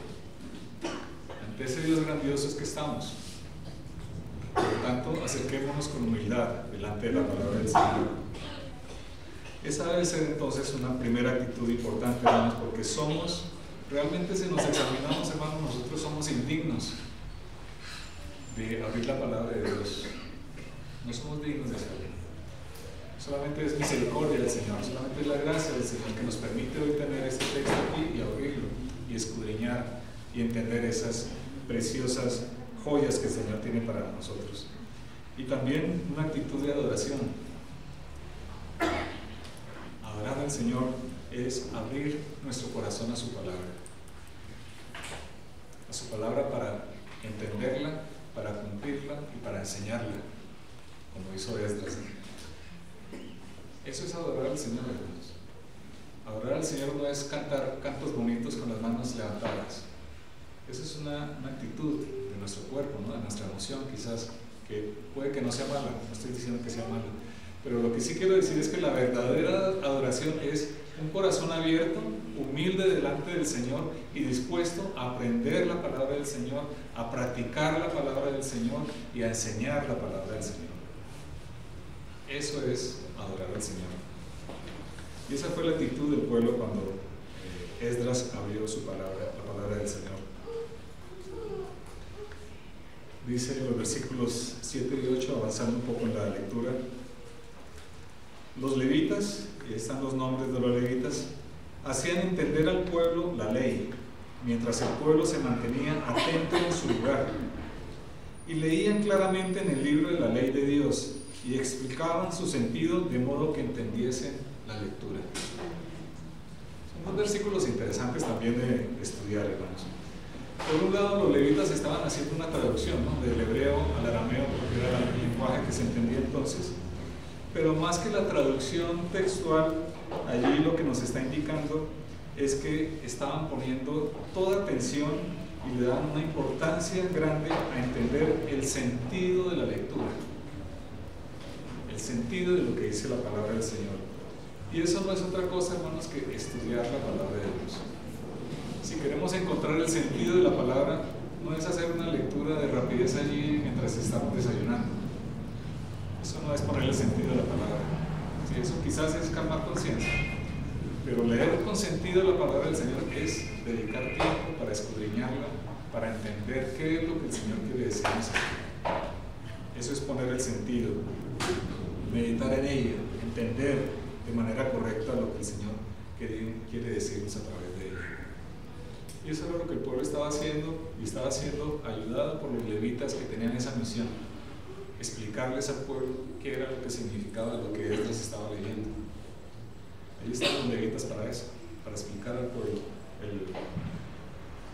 Ante ese Dios grandioso es que estamos. Por lo tanto, acerquémonos con humildad delante de la palabra del Señor. Esa debe ser entonces una primera actitud importante, hermanos, porque realmente si nos examinamos, hermanos, nosotros somos indignos de abrir la palabra de Dios. No somos dignos de hacerlo. Solamente es misericordia del Señor, solamente es la gracia del Señor que nos permite hoy tener este texto aquí y abrirlo y escudriñar y entender esas preciosas joyas que el Señor tiene para nosotros. Y también una actitud de adoración. Adorar al Señor es abrir nuestro corazón a su palabra. A su palabra para entenderla, para cumplirla y para enseñarla, como hizo Esdras. Eso es adorar al Señor, hermanos. Adorar al Señor no es cantar cantos bonitos con las manos levantadas. Esa es una actitud de nuestro cuerpo, ¿no? De nuestra emoción, quizás, que puede que no sea mala, no estoy diciendo que sea mala, pero lo que sí quiero decir es que la verdadera adoración es un corazón abierto, humilde delante del Señor y dispuesto a aprender la palabra del Señor, a practicar la palabra del Señor y a enseñar la palabra del Señor. Eso es adorar al Señor. Y esa fue la actitud del pueblo cuando Esdras abrió su palabra, la palabra del Señor. Dice en los versículos 7 y 8, avanzando un poco en la lectura: los levitas, y ahí están los nombres de los levitas, hacían entender al pueblo la ley, mientras el pueblo se mantenía atento en su lugar, y leían claramente en el libro de la ley de Dios, y explicaban su sentido de modo que entendiesen la lectura. Son dos versículos interesantes también de estudiar, hermanos. Por un lado, los levitas estaban haciendo una traducción, ¿no?, del hebreo al arameo, porque era el lenguaje que se entendía entonces. Pero más que la traducción textual, allí lo que nos está indicando es que estaban poniendo toda atención y le daban una importancia grande a entender el sentido de la lectura, el sentido de lo que dice la palabra del Señor. Y eso no es otra cosa, hermanos, que estudiar la palabra de Dios. Si queremos encontrar el sentido de la palabra, no es hacer una lectura de rapidez allí mientras estamos desayunando. Eso no es ponerle sentido a la palabra. Sí, eso quizás es calmar conciencia. Pero leer con sentido la palabra del Señor es dedicar tiempo para escudriñarla, para entender qué es lo que el Señor quiere decirnos aquí. Eso es poner el sentido, meditar en ella, entender de manera correcta lo que el Señor quiere decirnos a través de ella. Y eso era lo que el pueblo estaba haciendo, y estaba siendo ayudado por los levitas que tenían esa misión: explicarles al pueblo qué era lo que significaba lo que Esdras estaba leyendo. Ahí están los levitas para eso, para explicar al pueblo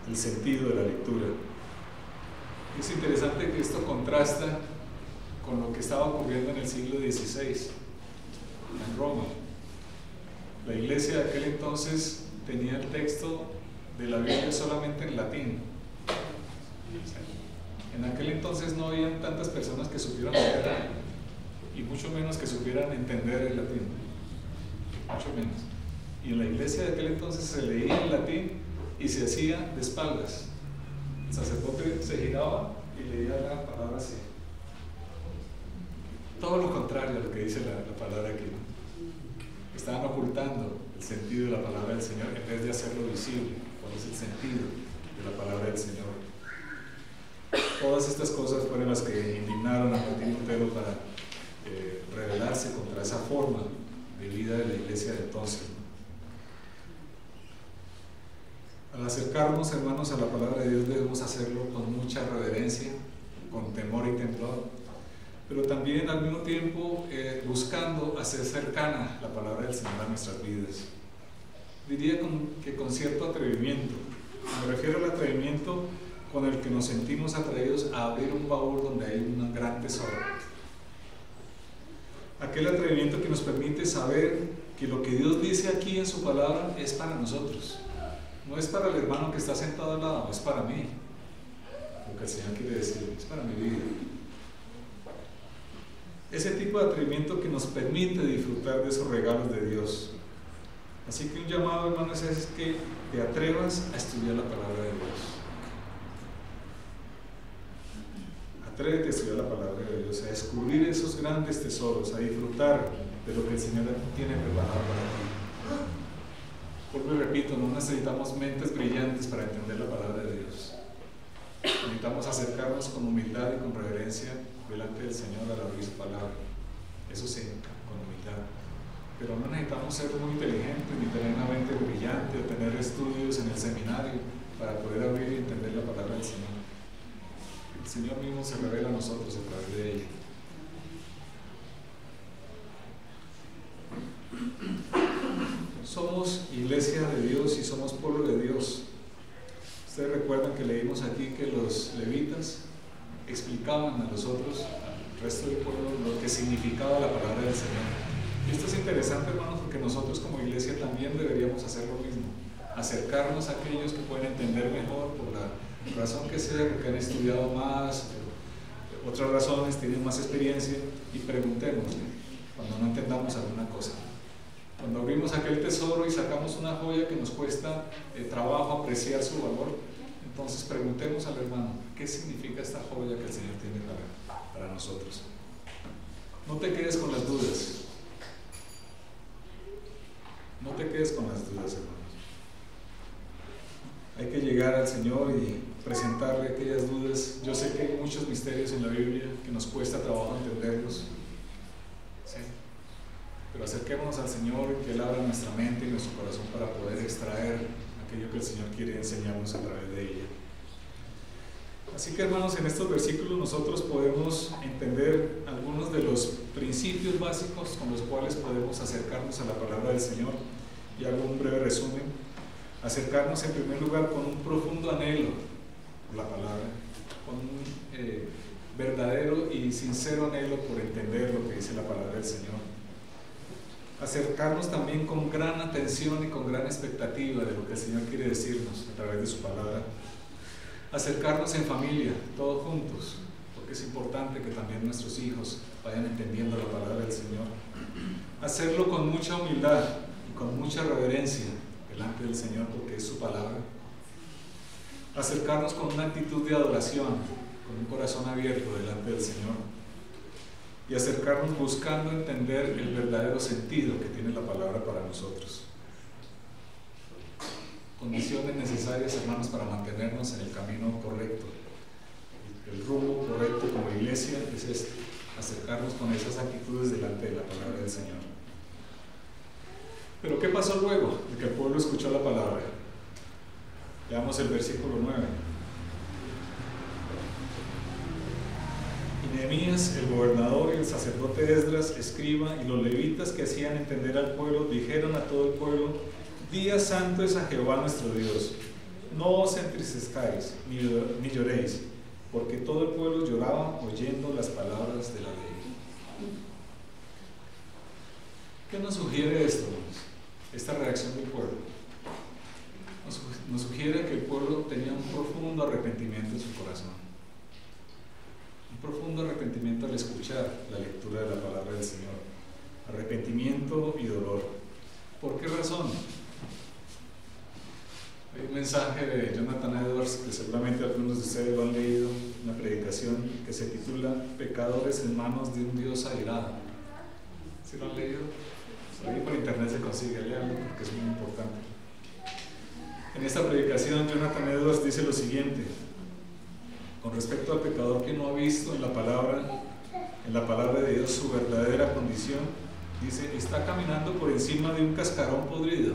el sentido de la lectura. Es interesante que esto contrasta con lo que estaba ocurriendo en el siglo XVI, en Roma. La iglesia de aquel entonces tenía el texto de la Biblia solamente en latín. En aquel entonces no habían tantas personas que supieran leer y mucho menos que supieran entender el latín, mucho menos. Y en la iglesia de aquel entonces se leía en latín y se hacía de espaldas. El sacerdote se giraba y leía la palabra así. Todo lo contrario a lo que dice la palabra aquí. Estaban ocultando el sentido de la palabra del Señor en vez de hacerlo visible. ¿Cuál es el sentido de la palabra del Señor? Todas estas cosas fueron las que indignaron a Martín Lutero para rebelarse contra esa forma de vida de la iglesia de entonces. Al acercarnos, hermanos, a la palabra de Dios debemos hacerlo con mucha reverencia, con temor y temblor, pero también al mismo tiempo buscando hacer cercana la palabra del Señor a nuestras vidas. Diría que con cierto atrevimiento. Me refiero al atrevimiento con el que nos sentimos atraídos a abrir un baúl donde hay un gran tesoro. Aquel atrevimiento que nos permite saber que lo que Dios dice aquí en su palabra es para nosotros. No es para el hermano que está sentado al lado, es para mí. Lo que el Señor quiere decir, es para mi vida. Ese tipo de atrevimiento que nos permite disfrutar de esos regalos de Dios. Así que un llamado, hermanos, es que te atrevas a estudiar la palabra de Dios. Atrévete a estudiar la palabra de Dios, a descubrir esos grandes tesoros, a disfrutar de lo que el Señor tiene preparado para ti. Vuelvo y repito, no necesitamos mentes brillantes para entender la palabra de Dios. Necesitamos acercarnos con humildad y con reverencia delante del Señor al abrir su palabra. Eso sí, con humildad. Pero no necesitamos ser muy inteligentes, ni tener una mente brillante, o tener estudios en el seminario para poder abrir y entender la palabra del Señor. El Señor mismo se revela a nosotros a través de ella. Somos iglesia de Dios y somos pueblo de Dios. Ustedes recuerdan que leímos aquí que los levitas explicaban a los otros, al resto del pueblo, lo que significaba la palabra del Señor. Y esto es interesante, hermanos, porque nosotros como iglesia también deberíamos hacer lo mismo. Acercarnos a aquellos que pueden entender mejor por la razón que sea, porque han estudiado más
otras razones, tienen más experiencia, y preguntémosle cuando no entendamos alguna cosa. Cuando abrimos aquel tesoro y sacamos una joya que nos cuesta trabajo apreciar su valor, entonces preguntemos al hermano, ¿qué significa esta joya que el Señor tiene para nosotros? No te quedes con las dudas. No te quedes con las dudas, hermanos. Hay que llegar al Señor y presentarle aquellas dudas. Yo sé que hay muchos misterios en la Biblia que nos cuesta trabajo entenderlos. ¿Sí? Pero acerquémonos al Señor y que Él abra nuestra mente y nuestro corazón para poder extraer aquello que el Señor quiere enseñarnos a través de ella. Así que, hermanos, en estos versículos nosotros podemos entender algunos de los principios básicos con los cuales podemos acercarnos a la palabra del Señor. Y hago un breve resumen. Acercarnos en primer lugar con un profundo anhelo por la palabra, con un verdadero y sincero anhelo por entender lo que dice la palabra del Señor. Acercarnos también con gran atención y con gran expectativa de lo que el Señor quiere decirnos a través de su palabra. Acercarnos en familia, todos juntos, porque es importante que también nuestros hijos vayan entendiendo la palabra del Señor. Hacerlo con mucha humildad y con mucha reverencia delante del Señor, porque es su palabra. Acercarnos con una actitud de adoración, con un corazón abierto delante del Señor. Y acercarnos buscando entender el verdadero sentido que tiene la palabra para nosotros. Condiciones necesarias, hermanos, para mantenernos en el camino correcto. El rumbo correcto como iglesia es este: acercarnos con esas actitudes delante de la palabra del Señor. Pero ¿qué pasó luego de que el pueblo escuchó la palabra? Leamos el versículo 9. Y Nehemías, el gobernador, y el sacerdote Esdras, escriba, y los levitas que hacían entender al pueblo, dijeron a todo el pueblo: Día santo es a Jehová nuestro Dios. No os entristezcáis, ni lloréis, porque todo el pueblo lloraba oyendo las palabras de la ley. ¿Qué nos sugiere esto, esta reacción del pueblo? Nos sugiere que el pueblo tenía un profundo arrepentimiento en su corazón. Un profundo arrepentimiento al escuchar la lectura de la palabra del Señor. Arrepentimiento y dolor. ¿Por qué razón? Hay un mensaje de Jonathan Edwards que seguramente algunos de ustedes lo han leído, una predicación que se titula Pecadores en manos de un Dios airado. ¿Sí lo han leído? Ahí por internet se consigue, leerlo porque es muy importante. En esta predicación Jonathan Edwards dice lo siguiente con respecto al pecador que no ha visto en la palabra de Dios su verdadera condición. Dice: está caminando por encima de un cascarón podrido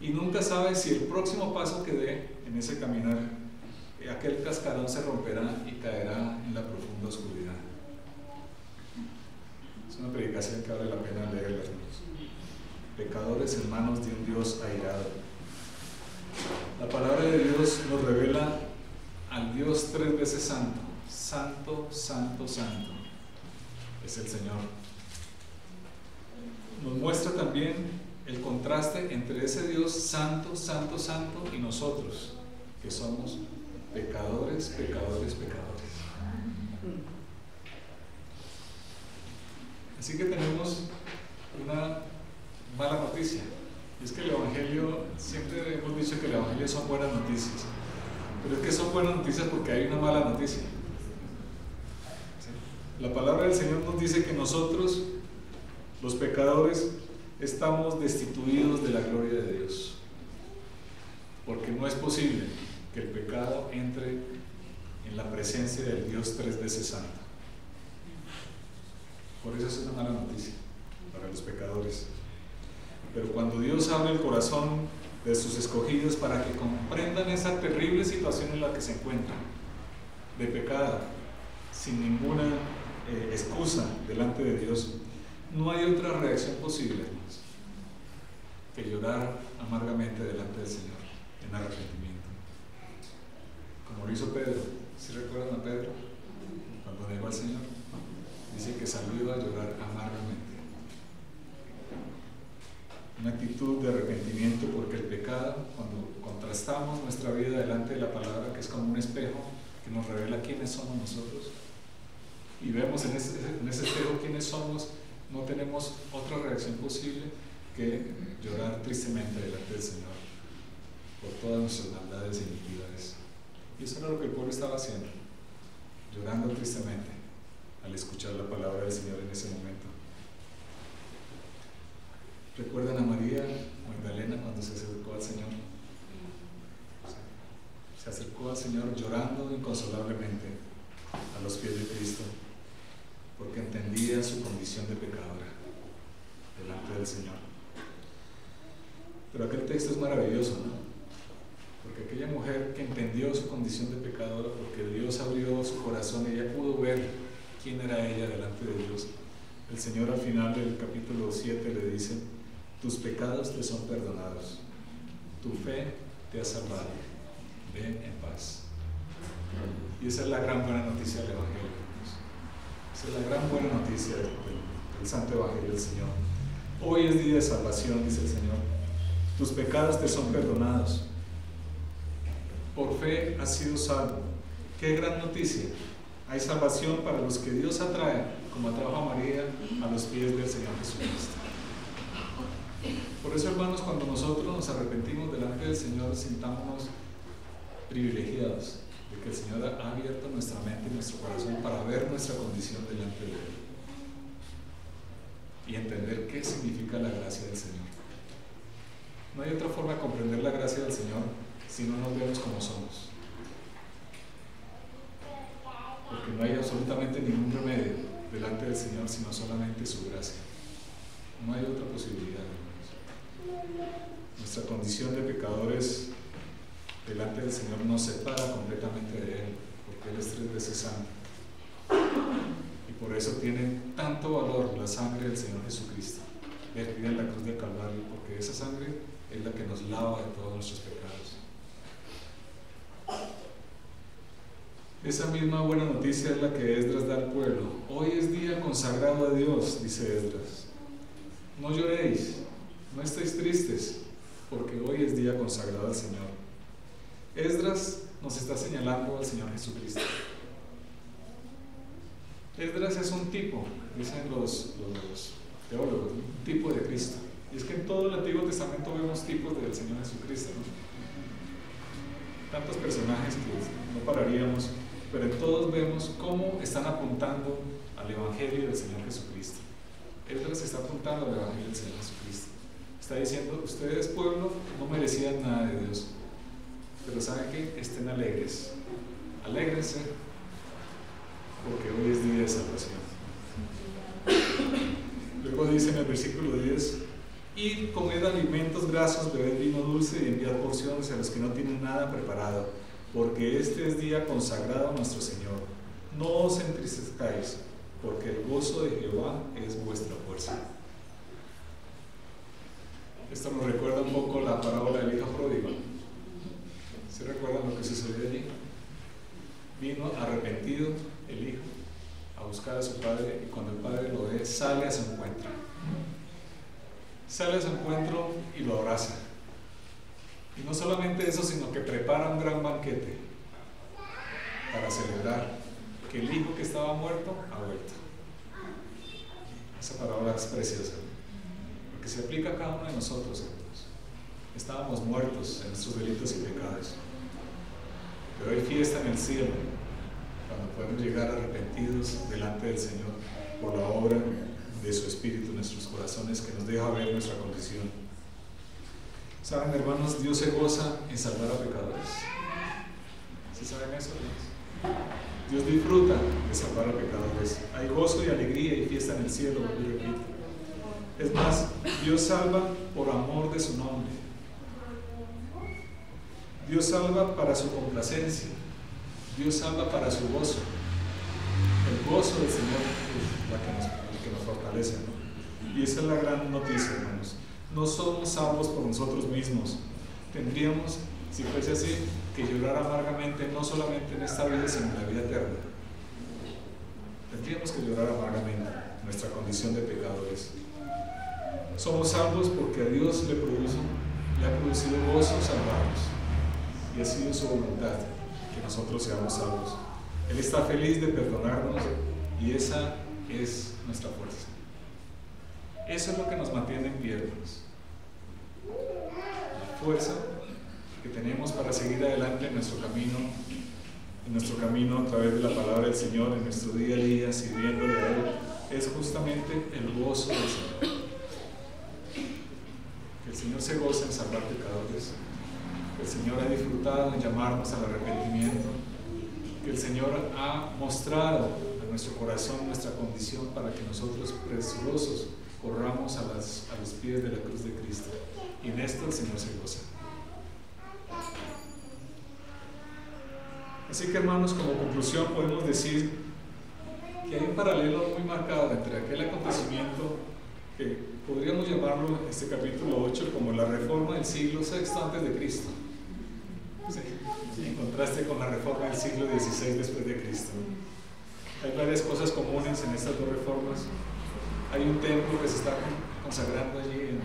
y nunca sabe si el próximo paso que dé en ese caminar, aquel cascarón se romperá y caerá en la profunda oscuridad. Es una predicación que vale la pena leerla, hermanos. Pecadores en manos de un Dios airado. La palabra de Dios nos revela al Dios tres veces santo. Santo, santo, santo es el Señor. Nos muestra también el contraste entre ese Dios santo, santo, santo y nosotros, que somos pecadores, pecadores, pecadores. Así que tenemos una mala noticia. Es que el Evangelio, siempre hemos dicho que el Evangelio son buenas noticias, pero es que son buenas noticias porque hay una mala noticia. ¿Sí? La palabra del Señor nos dice que nosotros, los pecadores, estamos destituidos de la gloria de Dios, porque no es posible que el pecado entre en la presencia del Dios tres veces santo. Por eso es una mala noticia para los pecadores. Pero cuando Dios abre el corazón de sus escogidos para que comprendan esa terrible situación en la que se encuentran, de pecado, sin ninguna excusa delante de Dios, no hay otra reacción posible, hermanos, que llorar amargamente delante del Señor en arrepentimiento. Como lo hizo Pedro. ¿Sí recuerdan a Pedro? Cuando negó al Señor, dice que salió a llorar amargamente. Una actitud de arrepentimiento, porque el pecado, cuando contrastamos nuestra vida delante de la palabra, que es como un espejo, que nos revela quiénes somos nosotros, y vemos en ese espejo quiénes somos, no tenemos otra reacción posible que llorar tristemente delante del Señor por todas nuestras maldades e iniquidades. Y eso era lo que el pueblo estaba haciendo, llorando tristemente al escuchar la palabra del Señor en ese momento. ¿Recuerdan a María Magdalena cuando se acercó al Señor? Se acercó al Señor llorando inconsolablemente a los pies de Cristo, porque entendía su condición de pecadora delante del Señor. Pero aquel texto es maravilloso, ¿no? Porque aquella mujer que entendió su condición de pecadora, porque Dios abrió su corazón y ella pudo ver quién era ella delante de Dios, el Señor al final del capítulo 7 le dice: tus pecados te son perdonados, tu fe te ha salvado, ven en paz. Y esa es la gran buena noticia del Evangelio. Esa es la gran buena noticia del Santo Evangelio del Señor. Hoy es día de salvación, dice el Señor. Tus pecados te son perdonados. Por fe has sido salvo. ¡Qué gran noticia! Hay salvación para los que Dios atrae, como atrajo a María a los pies del Señor Jesucristo. Por eso, hermanos, cuando nosotros nos arrepentimos delante del Señor, sintámonos privilegiados de que el Señor ha abierto nuestra mente y nuestro corazón para ver nuestra condición delante de Él y entender qué significa la gracia del Señor. No hay otra forma de comprender la gracia del Señor si no nos vemos como somos, porque no hay absolutamente ningún remedio delante del Señor sino solamente su gracia. No hay otra posibilidad, hermanos. Nuestra condición de pecadores delante del Señor nos separa completamente de Él, porque Él es 3 veces santo. Y por eso tiene tanto valor la sangre del Señor Jesucristo, vertida en la cruz del Calvario, porque esa sangre es la que nos lava de todos nuestros pecados. Esa misma buena noticia es la que Esdras da al pueblo. Hoy es día consagrado a Dios, dice Esdras. No lloréis, no estéis tristes, porque hoy es día consagrado al Señor. Esdras nos está señalando al Señor Jesucristo. Esdras es un tipo, dicen los teólogos, un tipo de Cristo. Y es que en todo el Antiguo Testamento vemos tipos del Señor Jesucristo, ¿no? Tantos personajes que no pararíamos, pero en todos vemos cómo están apuntando al Evangelio del Señor Jesucristo. Esdras está apuntando al Evangelio del Señor Jesucristo. Está diciendo: ustedes, pueblo, no merecían nada de Dios, pero ¿saben qué? Estén alegres. Alégrense, porque hoy es día de salvación. Luego dice en el versículo 10: id, comed alimentos grasos, bebed vino dulce y enviad porciones a los que no tienen nada preparado, porque este es día consagrado a nuestro Señor. No os entristezcáis, porque el gozo de Jehová es vuestra fuerza. Esto nos recuerda un poco la parábola del hijo pródigo. ¿Se recuerdan lo que sucedió allí? Vino arrepentido el hijo a buscar a su padre, y cuando el padre lo ve, sale a su encuentro. Sale a su encuentro y lo abraza. Y no solamente eso, sino que prepara un gran banquete para celebrar que el hijo que estaba muerto ha vuelto. Esa parábola es preciosa, porque se aplica a cada uno de nosotros, hermanos. Estábamos muertos en nuestros delitos y pecados, pero hay fiesta en el cielo cuando podemos llegar arrepentidos delante del Señor por la obra de su Espíritu en nuestros corazones, que nos deja ver nuestra condición. ¿Saben, hermanos? Dios se goza en salvar a pecadores. ¿Sí saben eso, hermanos? Dios disfruta de salvar a pecadores. Hay gozo y alegría y fiesta en el cielo, y repito. Es más, Dios salva por amor de su nombre. Dios salva para su complacencia. Dios salva para su gozo. El gozo del Señor es el que nos fortalece, ¿no? Y esa es la gran noticia, hermanos. No somos salvos por nosotros mismos. Tendríamos, si fuese así, que llorar amargamente, no solamente en esta vida, sino en la vida eterna. Tendríamos que llorar amargamente nuestra condición de pecadores. Somos salvos porque a Dios le ha producido gozo salvarnos, y ha sido su voluntad. que nosotros seamos salvos. Él está feliz de perdonarnos y esa es nuestra fuerza. Eso es lo que nos mantiene en pie, hermanos. La fuerza que tenemos para seguir adelante en nuestro camino a través de la palabra del Señor, en nuestro día a día, sirviéndole a Él, es justamente el gozo del Señor. Que el Señor se goza en salvar pecadores, que el Señor ha disfrutado en llamarnos al arrepentimiento, que el Señor ha mostrado a nuestro corazón nuestra condición para que nosotros presurosos corramos a los pies de la cruz de Cristo. Y en esto el Señor se goza. Así que, hermanos, como conclusión podemos decir que hay un paralelo muy marcado entre aquel acontecimiento que podríamos llamarlo, este capítulo 8, como la reforma del siglo VI antes de Cristo, en contraste con la reforma del siglo XVI después de Cristo. Hay varias cosas comunes en estas dos reformas. Hay un templo que se está consagrando allí en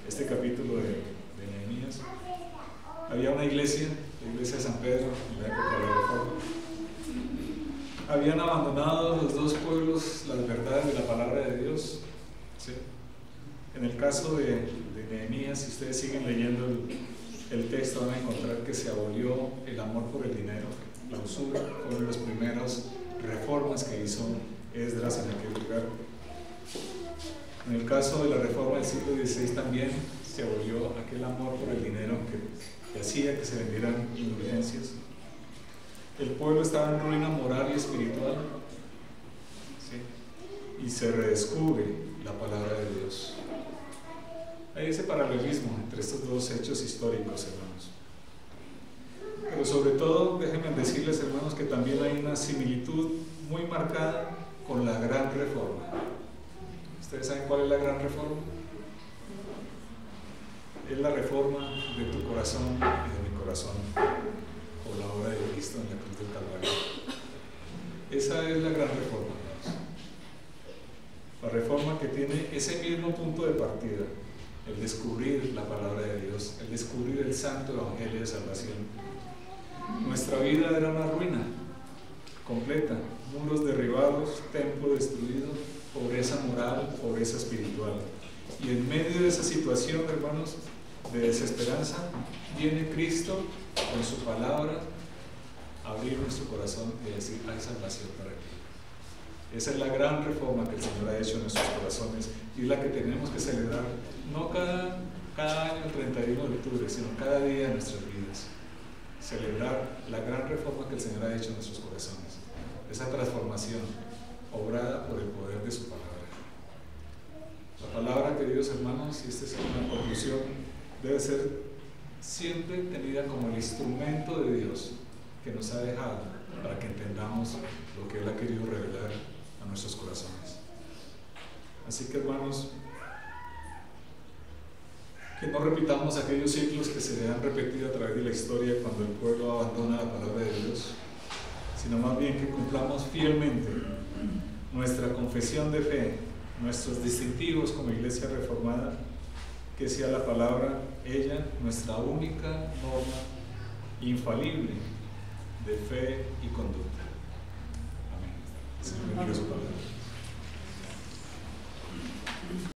este capítulo de Nehemías. Había una iglesia, la iglesia de San Pedro, en la época de la reforma. Habían abandonado los dos pueblos las verdades de la palabra de Dios. ¿Sí? En el caso de Nehemías, si ustedes siguen leyendo el texto, van a encontrar que se abolió el amor por el dinero, la usura. Fueron las primeras reformas que hizo Esdras en aquel lugar. En el caso de la reforma del siglo XVI también se abolió aquel amor por el dinero que hacía que se vendieran indulgencias. El pueblo estaba en ruina moral y espiritual, ¿sí? Y se redescubre la palabra de Dios. Hay ese paralelismo entre estos dos hechos históricos, hermanos. Pero sobre todo, déjenme decirles, hermanos, que también hay una similitud muy marcada con la gran reforma. ¿Ustedes saben cuál es la gran reforma? Es la reforma de tu corazón y de mi corazón por la obra de Cristo en la cruz del Calvario. Esa es la gran reforma, hermanos. La reforma que tiene ese mismo punto de partida, el descubrir la palabra de Dios, el descubrir el santo evangelio de salvación. Nuestra vida era una ruina completa, muros derribados, templo destruido, pobreza moral, pobreza espiritual. Y en medio de esa situación, hermanos, de desesperanza, viene Cristo con su palabra a abrir nuestro corazón y decir: hay salvación para ti. Esa es la gran reforma que el Señor ha hecho en nuestros corazones y es la que tenemos que celebrar, no cada año el 31 de octubre, sino cada día de nuestras vidas. Celebrar la gran reforma que el Señor ha hecho en nuestros corazones, esa transformación obrada por el poder de su palabra. La palabra de Dios, hermanos, y esta es una conclusión, debe ser siempre tenida como el instrumento de Dios que nos ha dejado para que entendamos lo que Él ha querido revelar a nuestros corazones. Así que, hermanos, que no repitamos aquellos ciclos que se han repetido a través de la historia cuando el pueblo abandona la palabra de Dios, sino más bien que cumplamos fielmente nuestra confesión de fe, nuestros distintivos como Iglesia Reformada, que sea la palabra, ella, nuestra única norma infalible de fe y conducta. Amén. Señor, bendiga su palabra.